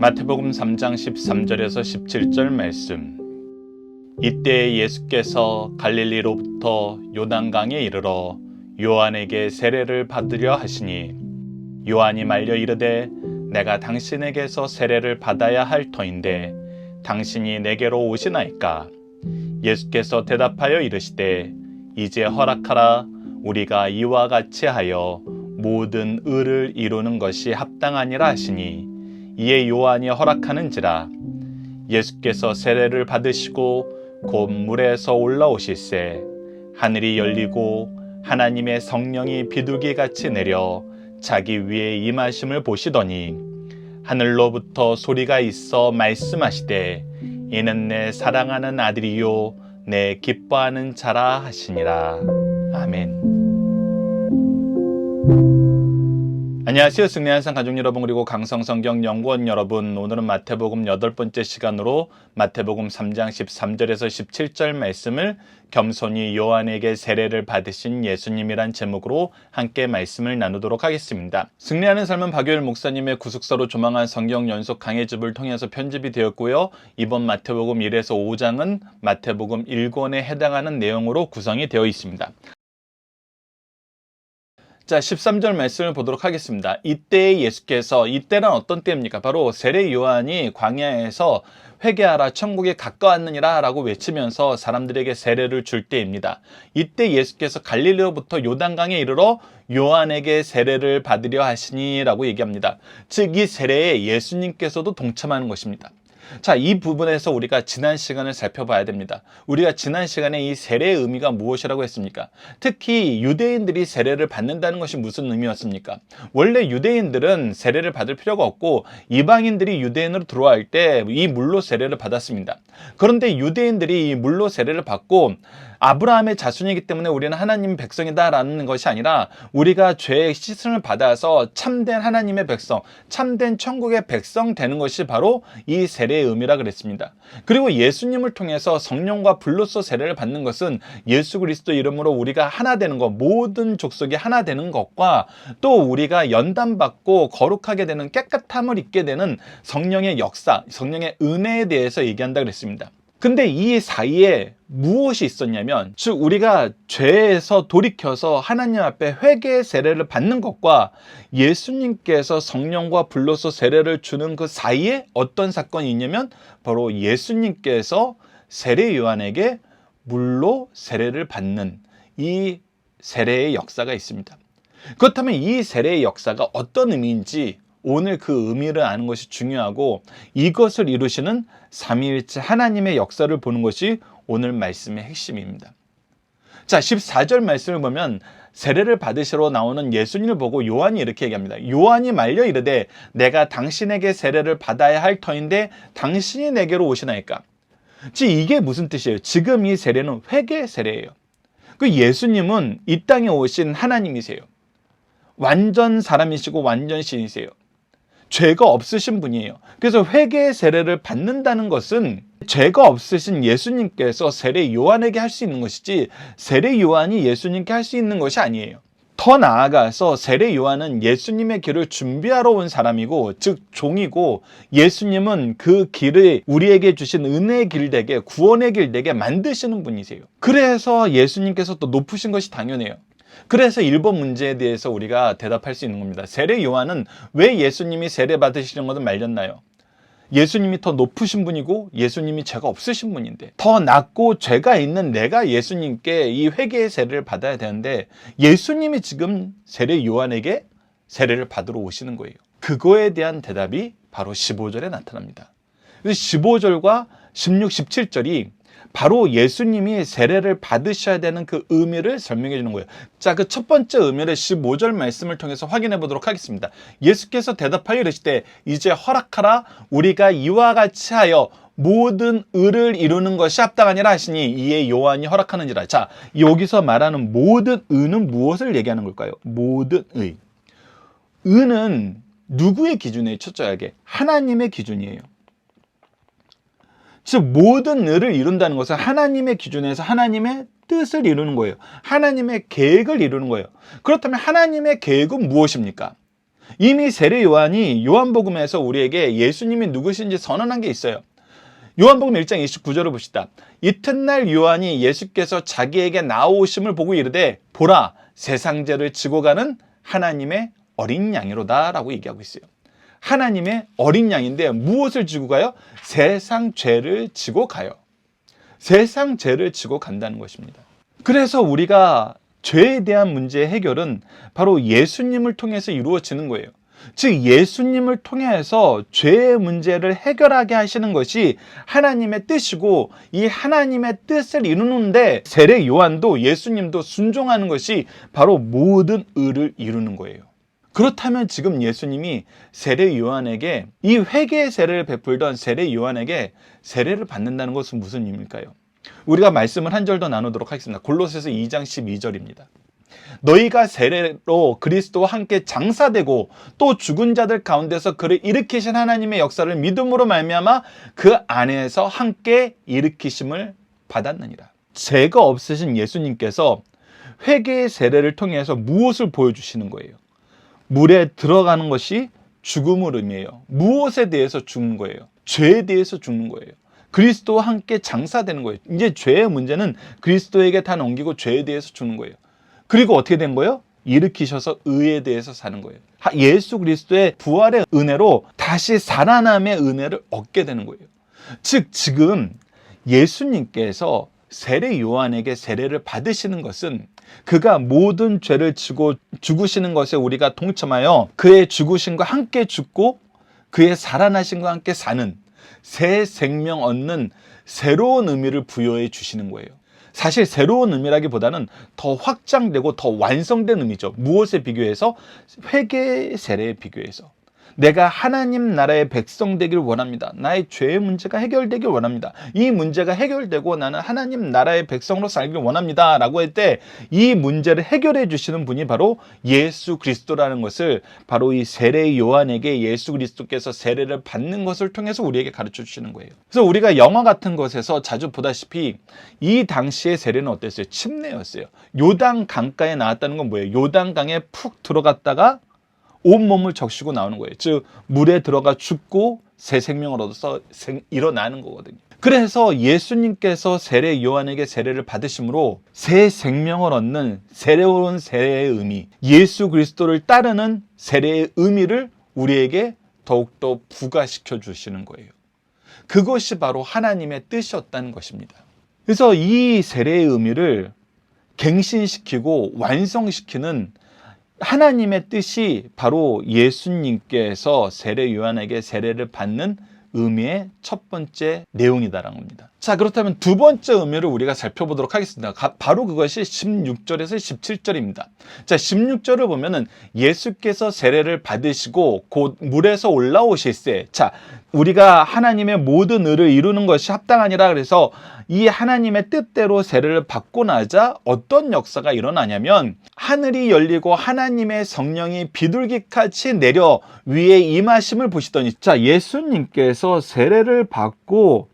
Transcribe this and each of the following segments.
마태복음 3장 13절에서 17절 말씀. 이때 예수께서 갈릴리로부터 요단강에 이르러 요한에게 세례를 받으려 하시니 요한이 말려 이르되 내가 당신에게서 세례를 받아야 할 터인데 당신이 내게로 오시나이까. 예수께서 대답하여 이르시되 이제 허락하라. 우리가 이와 같이 하여 모든 의를 이루는 것이 합당하니라 하시니 이에 요한이 허락하는지라. 예수께서 세례를 받으시고 곧 물에서 올라오실새 하늘이 열리고 하나님의 성령이 비둘기같이 내려 자기 위에 임하심을 보시더니 하늘로부터 소리가 있어 말씀하시되 이는 내 사랑하는 아들이요 내 기뻐하는 자라 하시니라. 아멘. 안녕하세요. 승리한산 가족 여러분, 그리고 강성성경연구원 여러분. 오늘은 마태복음 8번째 시간으로 마태복음 3장 13절에서 17절 말씀을 겸손히 요한에게 세례를 받으신 예수님이란 제목으로 함께 말씀을 나누도록 하겠습니다. 승리하는 삶은 박효일 목사님의 구속사로 조망한 성경 연속 강해집을 통해서 편집이 되었고요. 이번 마태복음 1에서 5장은 마태복음 1권에 해당하는 내용으로 구성이 되어 있습니다. 자, 13절 말씀을 보도록 하겠습니다. 이때 예수께서, 이때는 어떤 때입니까? 바로 세례 요한이 광야에서 회개하라 천국에 가까웠느니라 라고 외치면서 사람들에게 세례를 줄 때입니다. 이때 예수께서 갈릴리로부터 요단강에 이르러 요한에게 세례를 받으려 하시니 라고 얘기합니다. 즉 이 세례에 예수님께서도 동참하는 것입니다. 자, 이 부분에서 우리가 지난 시간을 살펴봐야 됩니다. 우리가 지난 시간에 이 세례의 의미가 무엇이라고 했습니까? 특히 유대인들이 세례를 받는다는 것이 무슨 의미였습니까? 원래 유대인들은 세례를 받을 필요가 없고 이방인들이 유대인으로 들어갈 때 이 물로 세례를 받았습니다. 그런데 유대인들이 이 물로 세례를 받고 아브라함의 자손이기 때문에 우리는 하나님 백성이다 라는 것이 아니라 우리가 죄의 씻음을 받아서 참된 하나님의 백성, 참된 천국의 백성 되는 것이 바로 이 세례의 의미라 그랬습니다. 그리고 예수님을 통해서 성령과 불로써 세례를 받는 것은 예수 그리스도 이름으로 우리가 하나 되는 것, 모든 족속이 하나 되는 것과 또 우리가 연단받고 거룩하게 되는 깨끗함을 입게 되는 성령의 역사, 성령의 은혜에 대해서 얘기한다 그랬습니다. 근데 이 사이에 무엇이 있었냐면, 즉 우리가 죄에서 돌이켜서 하나님 앞에 회개의 세례를 받는 것과 예수님께서 성령과 불로서 세례를 주는 그 사이에 어떤 사건이 있냐면 바로 예수님께서 세례 요한에게 물로 세례를 받는 이 세례의 역사가 있습니다. 그렇다면 이 세례의 역사가 어떤 의미인지 오늘 그 의미를 아는 것이 중요하고, 이것을 이루시는 삼위일체 하나님의 역사를 보는 것이 오늘 말씀의 핵심입니다. 자, 14절 말씀을 보면 세례를 받으시러 나오는 예수님을 보고 요한이 이렇게 얘기합니다. 요한이 말려 이르되 내가 당신에게 세례를 받아야 할 터인데 당신이 내게로 오시나이까. 즉 이게 무슨 뜻이에요? 지금 이 세례는 회개 세례예요. 그 예수님은 이 땅에 오신 하나님이세요. 완전 사람이시고 완전 신이세요. 죄가 없으신 분이에요. 그래서 회개의 세례를 받는다는 것은 죄가 없으신 예수님께서 세례 요한에게 할 수 있는 것이지 세례 요한이 예수님께 할 수 있는 것이 아니에요. 더 나아가서 세례 요한은 예수님의 길을 준비하러 온 사람이고, 즉 종이고, 예수님은 그 길을 우리에게 주신 은혜의 길 되게, 구원의 길 되게 만드시는 분이세요. 그래서 예수님께서 또 높으신 것이 당연해요. 그래서 1번 문제에 대해서 우리가 대답할 수 있는 겁니다. 세례 요한은 왜 예수님이 세례 받으시는 것을 말렸나요? 예수님이 더 높으신 분이고 예수님이 죄가 없으신 분인데, 더 낮고 죄가 있는 내가 예수님께 이 회개의 세례를 받아야 되는데 예수님이 지금 세례 요한에게 세례를 받으러 오시는 거예요. 그거에 대한 대답이 바로 15절에 나타납니다. 그래서 15절과 16, 17절이 바로 예수님이 세례를 받으셔야 되는 그 의미를 설명해 주는 거예요. 자, 그 첫 번째 의미를 15절 말씀을 통해서 확인해 보도록 하겠습니다. 예수께서 대답하여 이르시되 이제 허락하라. 우리가 이와 같이 하여 모든 의를 이루는 것이 합당하니라 하시니 이에 요한이 허락하는지라. 자, 여기서 말하는 모든 의는 무엇을 얘기하는 걸까요? 모든 의. 의는 누구의 기준이에요? 첫째하게 하나님의 기준이에요. 즉 모든 의를 이룬다는 것은 하나님의 기준에서 하나님의 뜻을 이루는 거예요. 하나님의 계획을 이루는 거예요. 그렇다면 하나님의 계획은 무엇입니까? 이미 세례 요한이 요한복음에서 우리에게 예수님이 누구신지 선언한 게 있어요. 요한복음 1장 29절을 봅시다. 이튿날 요한이 예수께서 자기에게 나오심을 보고 이르되 보라 세상 죄를 지고 가는 하나님의 어린 양이로다 라고 얘기하고 있어요. 하나님의 어린 양인데 무엇을 지고 가요? 세상 죄를 지고 가요. 세상 죄를 지고 간다는 것입니다. 그래서 우리가 죄에 대한 문제의 해결은 바로 예수님을 통해서 이루어지는 거예요. 즉 예수님을 통해서 죄의 문제를 해결하게 하시는 것이 하나님의 뜻이고 이 하나님의 뜻을 이루는데 세례 요한도 예수님도 순종하는 것이 바로 모든 의를 이루는 거예요. 그렇다면 지금 예수님이 세례 요한에게 이 회개의 세례를 베풀던 세례 요한에게 세례를 받는다는 것은 무슨 의미일까요? 우리가 말씀을 한 절 더 나누도록 하겠습니다. 골로새서 2장 12절입니다. 너희가 세례로 그리스도와 함께 장사되고 또 죽은 자들 가운데서 그를 일으키신 하나님의 역사를 믿음으로 말미암아 그 안에서 함께 일으키심을 받았느니라. 죄가 없으신 예수님께서 회개의 세례를 통해서 무엇을 보여주시는 거예요? 물에 들어가는 것이 죽음을 의미해요. 무엇에 대해서 죽는 거예요? 죄에 대해서 죽는 거예요. 그리스도와 함께 장사되는 거예요. 이제 죄의 문제는 그리스도에게 다 넘기고 죄에 대해서 죽는 거예요. 그리고 어떻게 된 거예요? 일으키셔서 의에 대해서 사는 거예요. 예수 그리스도의 부활의 은혜로 다시 살아남의 은혜를 얻게 되는 거예요. 즉 지금 예수님께서 세례 요한에게 세례를 받으시는 것은 그가 모든 죄를 지고 죽으시는 것에 우리가 동참하여 그의 죽으심과 함께 죽고 그의 살아나심과 함께 사는 새 생명 얻는 새로운 의미를 부여해 주시는 거예요. 사실 새로운 의미라기보다는 더 확장되고 더 완성된 의미죠. 무엇에 비교해서? 회개 세례에 비교해서. 내가 하나님 나라의 백성 되길 원합니다. 나의 죄의 문제가 해결되길 원합니다. 이 문제가 해결되고 나는 하나님 나라의 백성으로 살길 원합니다 라고 할 때 이 문제를 해결해 주시는 분이 바로 예수 그리스도라는 것을 바로 이 세례 요한에게 예수 그리스도께서 세례를 받는 것을 통해서 우리에게 가르쳐 주시는 거예요. 그래서 우리가 영화 같은 것에서 자주 보다시피 이 당시의 세례는 어땠어요? 침례였어요. 요단 강가에 나왔다는 건 뭐예요? 요단강에 푹 들어갔다가 온몸을 적시고 나오는 거예요. 즉 물에 들어가 죽고 새 생명을 얻어서 일어나는 거거든요. 그래서 예수님께서 세례 요한에게 세례를 받으심으로 새 생명을 얻는 새로운 세례의 의미, 예수 그리스도를 따르는 세례의 의미를 우리에게 더욱더 부과시켜 주시는 거예요. 그것이 바로 하나님의 뜻이었다는 것입니다. 그래서 이 세례의 의미를 갱신시키고 완성시키는 하나님의 뜻이 바로 예수님께서 세례 요한에게 세례를 받는 의미의 첫 번째 내용이다라는 겁니다. 자, 그렇다면 두 번째 의미를 우리가 살펴보도록 하겠습니다. 바로 그것이 16절에서 17절입니다. 자, 16절을 보면은 예수께서 세례를 받으시고 곧 물에서 올라오실세. 자, 우리가 하나님의 모든 의를 이루는 것이 합당하니라. 그래서 이 하나님의 뜻대로 세례를 받고 나자 어떤 역사가 일어나냐면 하늘이 열리고 하나님의 성령이 비둘기같이 내려 위에 임하심을 보시더니, 자, 예수님께서 세례를 받고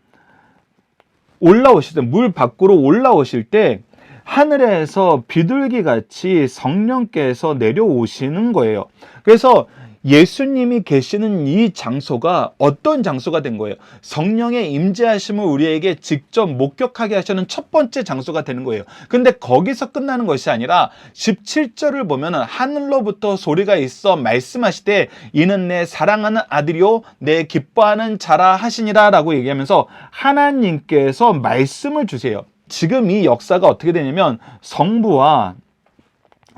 올라오실 때, 물 밖으로 올라오실 때 하늘에서 비둘기같이 성령께서 내려오시는 거예요. 그래서 예수님이 계시는 이 장소가 어떤 장소가 된 거예요? 성령의 임재하심을 우리에게 직접 목격하게 하시는 첫 번째 장소가 되는 거예요. 근데 거기서 끝나는 것이 아니라 17절을 보면 하늘로부터 소리가 있어 말씀하시되 이는 내 사랑하는 아들이요 내 기뻐하는 자라 하시니라 라고 얘기하면서 하나님께서 말씀을 주세요. 지금 이 역사가 어떻게 되냐면 성부와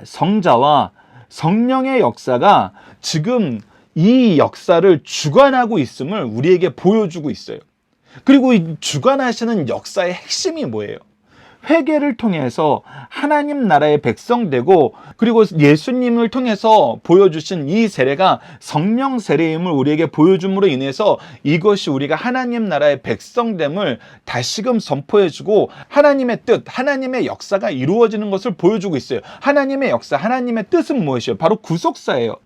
성자와 성령의 역사가 지금 이 역사를 주관하고 있음을 우리에게 보여주고 있어요. 그리고 이 주관하시는 역사의 핵심이 뭐예요? 회개를 통해서 하나님 나라의 백성 되고 그리고 예수님을 통해서 보여주신 이 세례가 성령 세례임을 우리에게 보여줌으로 인해서 이것이 우리가 하나님 나라의 백성됨을 다시금 선포해주고 하나님의 뜻, 하나님의 역사가 이루어지는 것을 보여주고 있어요. 하나님의 역사, 하나님의 뜻은 무엇이에요? 바로 구속사예요.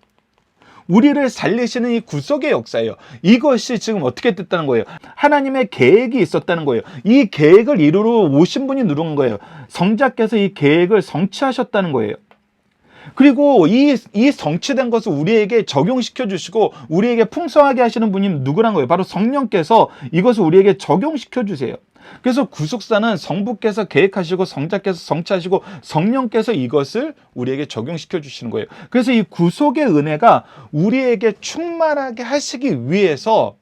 우리를 살리시는 이 구속의 역사예요. 이것이 지금 어떻게 됐다는 거예요? 하나님의 계획이 있었다는 거예요. 이 계획을 이루러 오신 분이 누군 거예요? 성자께서 이 계획을 성취하셨다는 거예요. 그리고 이 성취된 것을 우리에게 적용시켜 주시고 우리에게 풍성하게 하시는 분이 누구란 거예요? 바로 성령께서 이것을 우리에게 적용시켜 주세요. 그래서 구속사는 성부께서 계획하시고 성자께서 성취하시고 성령께서 이것을 우리에게 적용시켜 주시는 거예요. 그래서 이 구속의 은혜가 우리에게 충만하게 하시기 위해서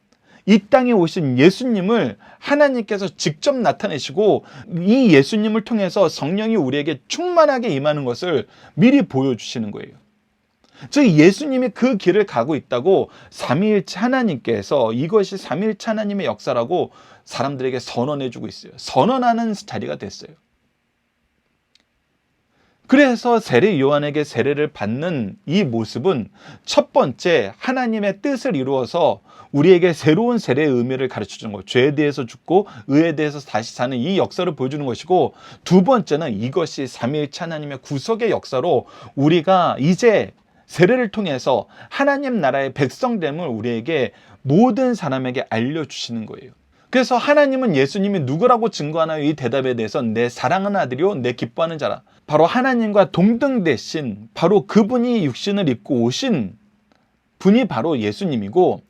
이 땅에 오신 예수님을 하나님께서 직접 나타내시고 이 예수님을 통해서 성령이 우리에게 충만하게 임하는 것을 미리 보여주시는 거예요. 즉 예수님이 그 길을 가고 있다고 삼위일체 하나님께서 이것이 삼위일체 하나님의 역사라고 사람들에게 선언해주고 있어요. 선언하는 자리가 됐어요. 그래서 세례 요한에게 세례를 받는 이 모습은 첫 번째 하나님의 뜻을 이루어서 우리에게 새로운 세례의 의미를 가르쳐주는 것, 죄에 대해서 죽고 의에 대해서 다시 사는 이 역사를 보여주는 것이고, 두 번째는 이것이 삼위일체 하나님의 구속의 역사로 우리가 이제 세례를 통해서 하나님 나라의 백성됨을 우리에게 모든 사람에게 알려주시는 거예요. 그래서 하나님은 예수님이 누구라고 증거하나요? 이 대답에 대해서 내 사랑하는 아들이요 내 기뻐하는 자라. 바로 하나님과 동등되신 바로 그분이 육신을 입고 오신 분이 바로 예수님이고,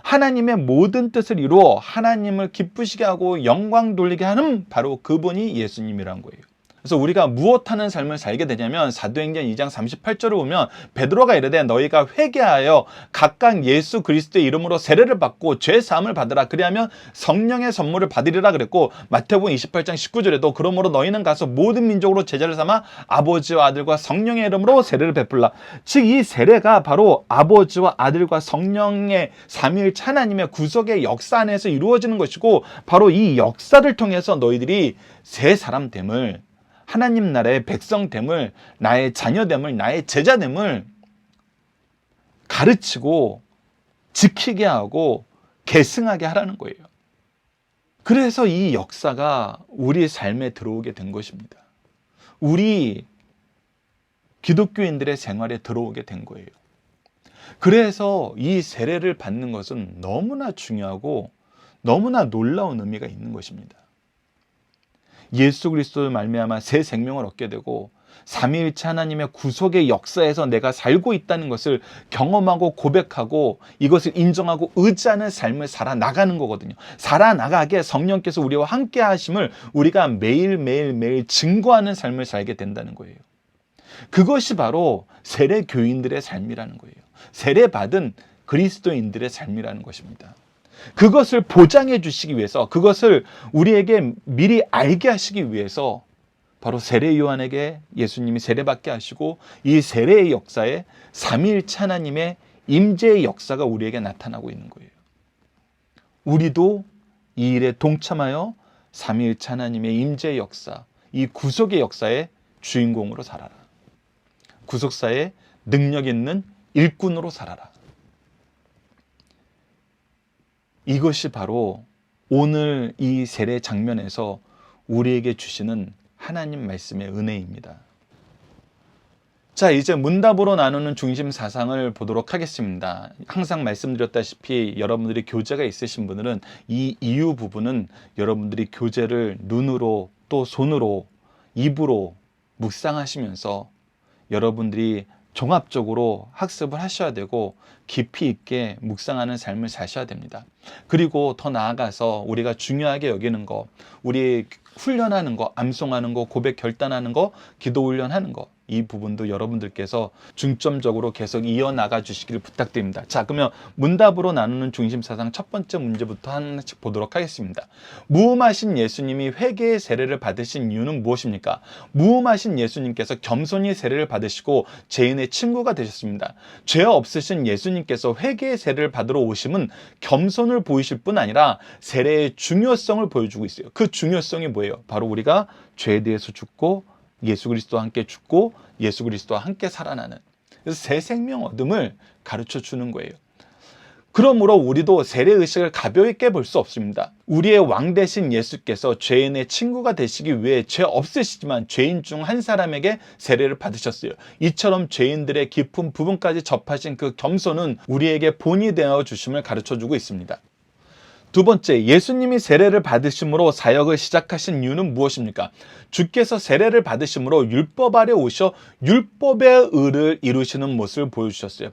하나님의 모든 뜻을 이루어 하나님을 기쁘시게 하고 영광 돌리게 하는 바로 그분이 예수님이란 거예요. 그래서 우리가 무엇하는 삶을 살게 되냐면 사도행전 2장 38절을 보면 베드로가 이르되 너희가 회개하여 각각 예수 그리스도의 이름으로 세례를 받고 죄 사함을 받으라. 그리하면 성령의 선물을 받으리라 그랬고, 마태복음 28장 19절에도 그러므로 너희는 가서 모든 민족으로 제자를 삼아 아버지와 아들과 성령의 이름으로 세례를 베풀라. 즉 이 세례가 바로 아버지와 아들과 성령의 삼위일체 하나님의 구속의 역사 안에서 이루어지는 것이고, 바로 이 역사를 통해서 너희들이 새 사람됨을, 하나님 나라의 백성됨을, 나의 자녀됨을, 나의 제자됨을 가르치고 지키게 하고 계승하게 하라는 거예요. 그래서 이 역사가 우리 삶에 들어오게 된 것입니다. 우리 기독교인들의 생활에 들어오게 된 거예요. 그래서 이 세례를 받는 것은 너무나 중요하고 너무나 놀라운 의미가 있는 것입니다. 예수 그리스도를 말미암아 새 생명을 얻게 되고 삼위일체 하나님의 구속의 역사에서 내가 살고 있다는 것을 경험하고 고백하고 이것을 인정하고 의지하는 삶을 살아나가는 거거든요. 살아나가게 성령께서 우리와 함께 하심을 우리가 매일 증거하는 삶을 살게 된다는 거예요. 그것이 바로 세례 교인들의 삶이라는 거예요. 세례받은 그리스도인들의 삶이라는 것입니다. 그것을 보장해 주시기 위해서, 그것을 우리에게 미리 알게 하시기 위해서 바로 세례 요한에게 예수님이 세례받게 하시고 이 세례의 역사에 삼위일체 하나님의 임재의 역사가 우리에게 나타나고 있는 거예요. 우리도 이 일에 동참하여 삼위일체 하나님의 임재의 역사, 이 구속의 역사의 주인공으로 살아라. 구속사의 능력 있는 일꾼으로 살아라. 이것이 바로 오늘 이 세례 장면에서 우리에게 주시는 하나님 말씀의 은혜입니다. 자, 이제 문답으로 나누는 중심 사상을 보도록 하겠습니다. 항상 말씀드렸다시피 여러분들이 교재가 있으신 분들은 이 이유 부분은 여러분들이 교재를 눈으로 또 손으로 입으로 묵상하시면서 여러분들이 종합적으로 학습을 하셔야 되고 깊이 있게 묵상하는 삶을 사셔야 됩니다. 그리고 더 나아가서 우리가 중요하게 여기는 거, 우리 훈련하는 거, 암송하는 거, 고백 결단하는 거, 기도 훈련하는 거, 이 부분도 여러분들께서 중점적으로 계속 이어나가 주시기를 부탁드립니다. 자, 그러면 문답으로 나누는 중심사상 첫 번째 문제부터 하나씩 보도록 하겠습니다. 무음하신 예수님이 회개의 세례를 받으신 이유는 무엇입니까? 무음하신 예수님께서 겸손히 세례를 받으시고 죄인의 친구가 되셨습니다. 죄 없으신 예수님께서 회개의 세례를 받으러 오심은 겸손을 보이실 뿐 아니라 세례의 중요성을 보여주고 있어요. 그 중요성이 뭐예요? 바로 우리가 죄에 대해서 죽고 예수 그리스도와 함께 죽고 예수 그리스도와 함께 살아나는, 그래서 새 생명 얻음을 가르쳐 주는 거예요. 그러므로 우리도 세례의식을 가볍게 볼 수 없습니다. 우리의 왕 되신 예수께서 죄인의 친구가 되시기 위해 죄 없으시지만 죄인 중 한 사람에게 세례를 받으셨어요. 이처럼 죄인들의 깊은 부분까지 접하신 그 겸손은 우리에게 본이 되어 주심을 가르쳐 주고 있습니다. 두 번째, 예수님이 세례를 받으심으로 사역을 시작하신 이유는 무엇입니까? 주께서 세례를 받으심으로 율법 아래 오셔 율법의 의를 이루시는 모습을 보여주셨어요.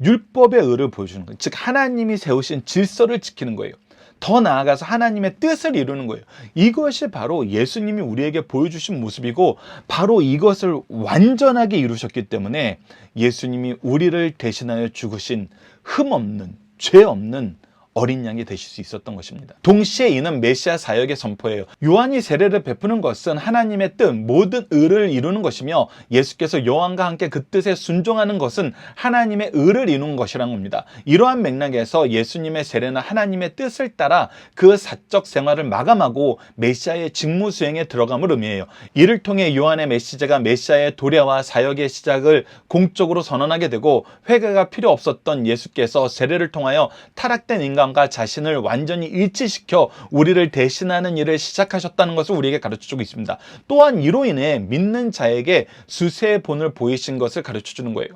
율법의 의를 보여주는 거예요. 즉 하나님이 세우신 질서를 지키는 거예요. 더 나아가서 하나님의 뜻을 이루는 거예요. 이것이 바로 예수님이 우리에게 보여주신 모습이고 바로 이것을 완전하게 이루셨기 때문에 예수님이 우리를 대신하여 죽으신 흠없는, 죄 없는 어린 양이 되실 수 있었던 것입니다. 동시에 이는 메시아 사역의 선포예요. 요한이 세례를 베푸는 것은 하나님의 뜻, 모든 의를 이루는 것이며 예수께서 요한과 함께 그 뜻에 순종하는 것은 하나님의 의를 이루는 것이라는 겁니다. 이러한 맥락에서 예수님의 세례는 하나님의 뜻을 따라 그 사적 생활을 마감하고 메시아의 직무 수행에 들어감을 의미해요. 이를 통해 요한의 메시지가 메시아의 도래와 사역의 시작을 공적으로 선언하게 되고 회개가 필요 없었던 예수께서 세례를 통하여 타락된 인간과 자신을 완전히 일치시켜 우리를 대신하는 일을 시작하셨다는 것을 우리에게 가르쳐주고 있습니다. 또한 이로 인해 믿는 자에게 수세의 본을 보이신 것을 가르쳐주는 거예요.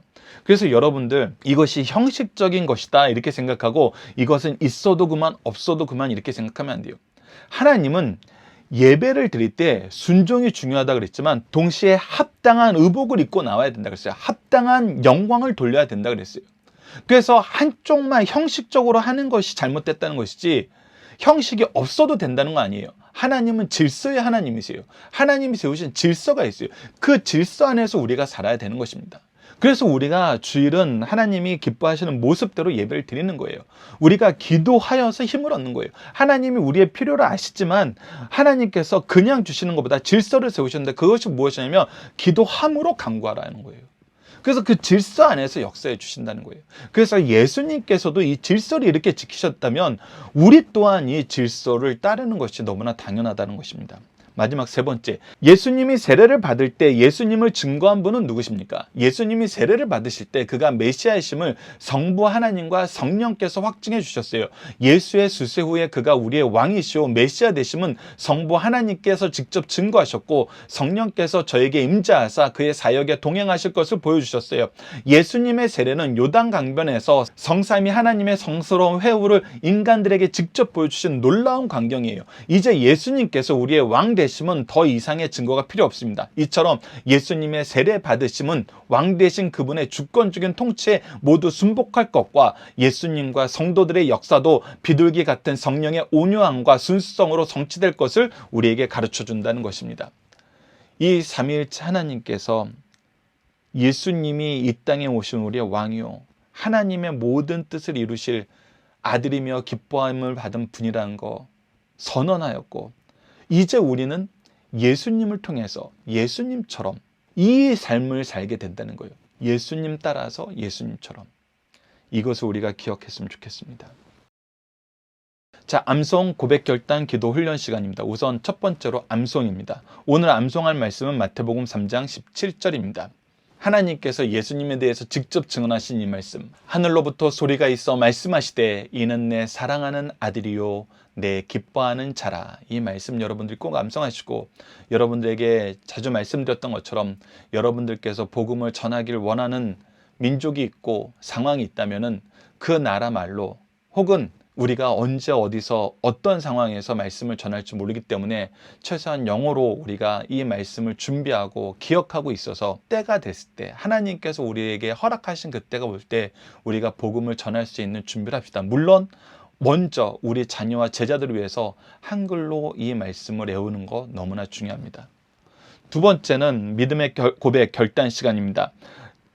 그래서 여러분들 이것이 형식적인 것이다 이렇게 생각하고 이것은 있어도 그만 없어도 그만 이렇게 생각하면 안 돼요. 하나님은 예배를 드릴 때 순종이 중요하다 그랬지만 동시에 합당한 의복을 입고 나와야 된다 그랬어요. 합당한 영광을 돌려야 된다 그랬어요. 그래서 한쪽만 형식적으로 하는 것이 잘못됐다는 것이지 형식이 없어도 된다는 거 아니에요. 하나님은 질서의 하나님이세요. 하나님이 세우신 질서가 있어요. 그 질서 안에서 우리가 살아야 되는 것입니다. 그래서 우리가 주일은 하나님이 기뻐하시는 모습대로 예배를 드리는 거예요. 우리가 기도하여서 힘을 얻는 거예요. 하나님이 우리의 필요를 아시지만 하나님께서 그냥 주시는 것보다 질서를 세우셨는데 그것이 무엇이냐면 기도함으로 간구하라는 거예요. 그래서 그 질서 안에서 역사해 주신다는 거예요. 그래서 예수님께서도 이 질서를 이렇게 지키셨다면 우리 또한 이 질서를 따르는 것이 너무나 당연하다는 것입니다. 마지막 세 번째, 예수님이 세례를 받을 때 예수님을 증거한 분은 누구십니까? 예수님이 세례를 받으실 때 그가 메시아이심을 성부 하나님과 성령께서 확증해 주셨어요. 예수의 수세 후에 그가 우리의 왕이시오 메시아 되심은 성부 하나님께서 직접 증거하셨고 성령께서 저에게 임재하사 그의 사역에 동행하실 것을 보여주셨어요. 예수님의 세례는 요단 강변에서 성삼위 하나님의 성스러운 회후를 인간들에게 직접 보여주신 놀라운 광경이에요. 이제 예수님께서 우리의 왕 되심은 더 이상의 증거가 필요 없습니다. 이처럼 예수님의 세례 받으심은 왕 되신 그분의 주권적인 통치에 모두 순복할 것과 예수님과 성도들의 역사도 비둘기 같은 성령의 온유함과 순수성으로 성취될 것을 우리에게 가르쳐 준다는 것입니다. 이 삼위일체 하나님께서 예수님이 이 땅에 오신 우리의 왕이요 하나님의 모든 뜻을 이루실 아들이며 기뻐함을 받은 분이라는 거 선언하였고 이제 우리는 예수님을 통해서 예수님처럼 이 삶을 살게 된다는 거예요. 예수님 따라서 예수님처럼. 이것을 우리가 기억했으면 좋겠습니다. 자, 암송 고백 결단 기도 훈련 시간입니다. 우선 첫 번째로 암송입니다. 오늘 암송할 말씀은 마태복음 3장 17절입니다. 하나님께서 예수님에 대해서 직접 증언하신 이 말씀. 하늘로부터 소리가 있어 말씀하시되 이는 내 사랑하는 아들이요 내 기뻐하는 자라. 이 말씀 여러분들이 꼭 암송하시고 여러분들에게 자주 말씀드렸던 것처럼 여러분들께서 복음을 전하기를 원하는 민족이 있고 상황이 있다면은 그 나라 말로 혹은 우리가 언제 어디서 어떤 상황에서 말씀을 전할지 모르기 때문에 최소한 영어로 우리가 이 말씀을 준비하고 기억하고 있어서 때가 됐을 때 하나님께서 우리에게 허락하신 그때가 올 때 우리가 복음을 전할 수 있는 준비를 합시다. 물론 먼저 우리 자녀와 제자들을 위해서 한글로 이 말씀을 외우는 거 너무나 중요합니다. 두 번째는 믿음의 고백 결단 시간입니다.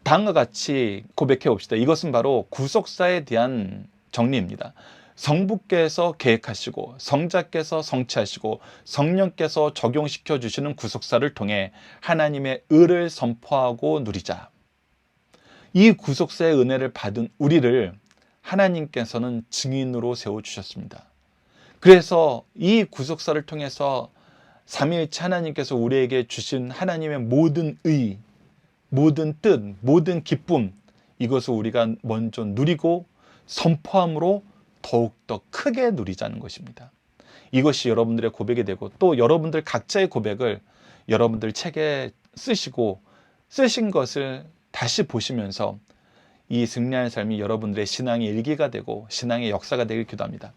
다음과 같이 고백해 봅시다. 이것은 바로 구속사에 대한 정리입니다. 성부께서 계획하시고 성자께서 성취하시고 성령께서 적용시켜 주시는 구속사를 통해 하나님의 의를 선포하고 누리자. 이 구속사의 은혜를 받은 우리를 하나님께서는 증인으로 세워주셨습니다. 그래서 이 구속사를 통해서 삼위일체 하나님께서 우리에게 주신 하나님의 모든 의, 모든 뜻, 모든 기쁨 이것을 우리가 먼저 누리고 선포함으로 더욱더 크게 누리자는 것입니다. 이것이 여러분들의 고백이 되고 또 여러분들 각자의 고백을 여러분들 책에 쓰시고 쓰신 것을 다시 보시면서 이 승리하는 삶이 여러분들의 신앙의 일기가 되고 신앙의 역사가 되길 기도합니다.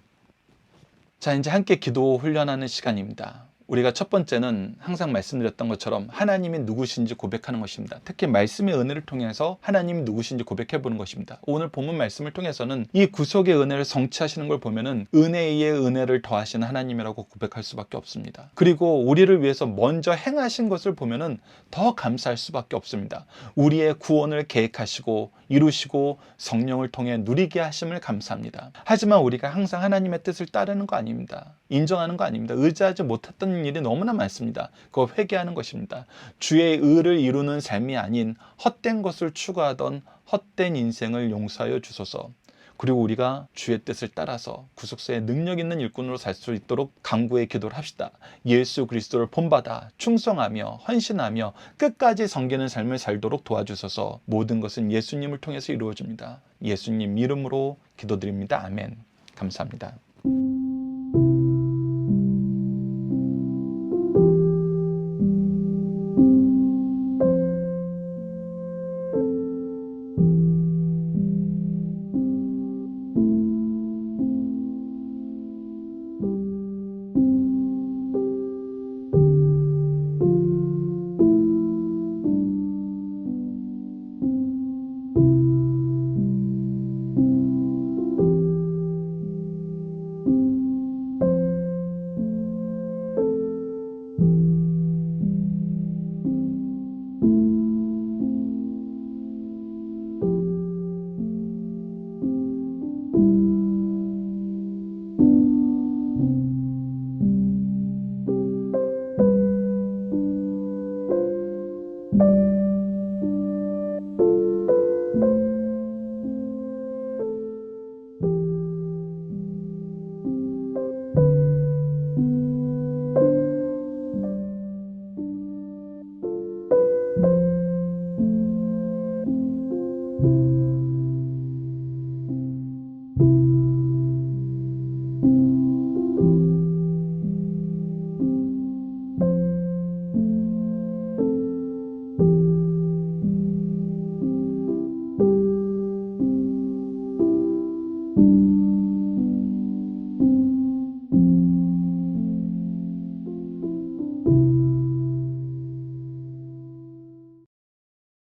자, 이제 함께 기도 훈련하는 시간입니다. 우리가 첫 번째는 항상 말씀드렸던 것처럼 하나님이 누구신지 고백하는 것입니다. 특히 말씀의 은혜를 통해서 하나님이 누구신지 고백해 보는 것입니다. 오늘 본문 말씀을 통해서는 이 구속의 은혜를 성취하시는 걸 보면은 은혜에 은혜를 더하시는 하나님이라고 고백할 수밖에 없습니다. 그리고 우리를 위해서 먼저 행하신 것을 보면은 더 감사할 수밖에 없습니다. 우리의 구원을 계획하시고 이루시고 성령을 통해 누리게 하심을 감사합니다. 하지만 우리가 항상 하나님의 뜻을 따르는 거 아닙니다. 인정하는 거 아닙니다. 의지하지 못했던 일이 너무나 많습니다. 그거 회개하는 것입니다. 주의 의를 이루는 삶이 아닌 헛된 것을 추구하던 헛된 인생을 용서하여 주소서. 그리고 우리가 주의 뜻을 따라서 구속사의 능력 있는 일꾼으로 살 수 있도록 간구의 기도를 합시다. 예수 그리스도를 본받아 충성하며 헌신하며 끝까지 섬기는 삶을 살도록 도와주소서. 모든 것은 예수님을 통해서 이루어집니다. 예수님 이름으로 기도드립니다. 아멘. 감사합니다.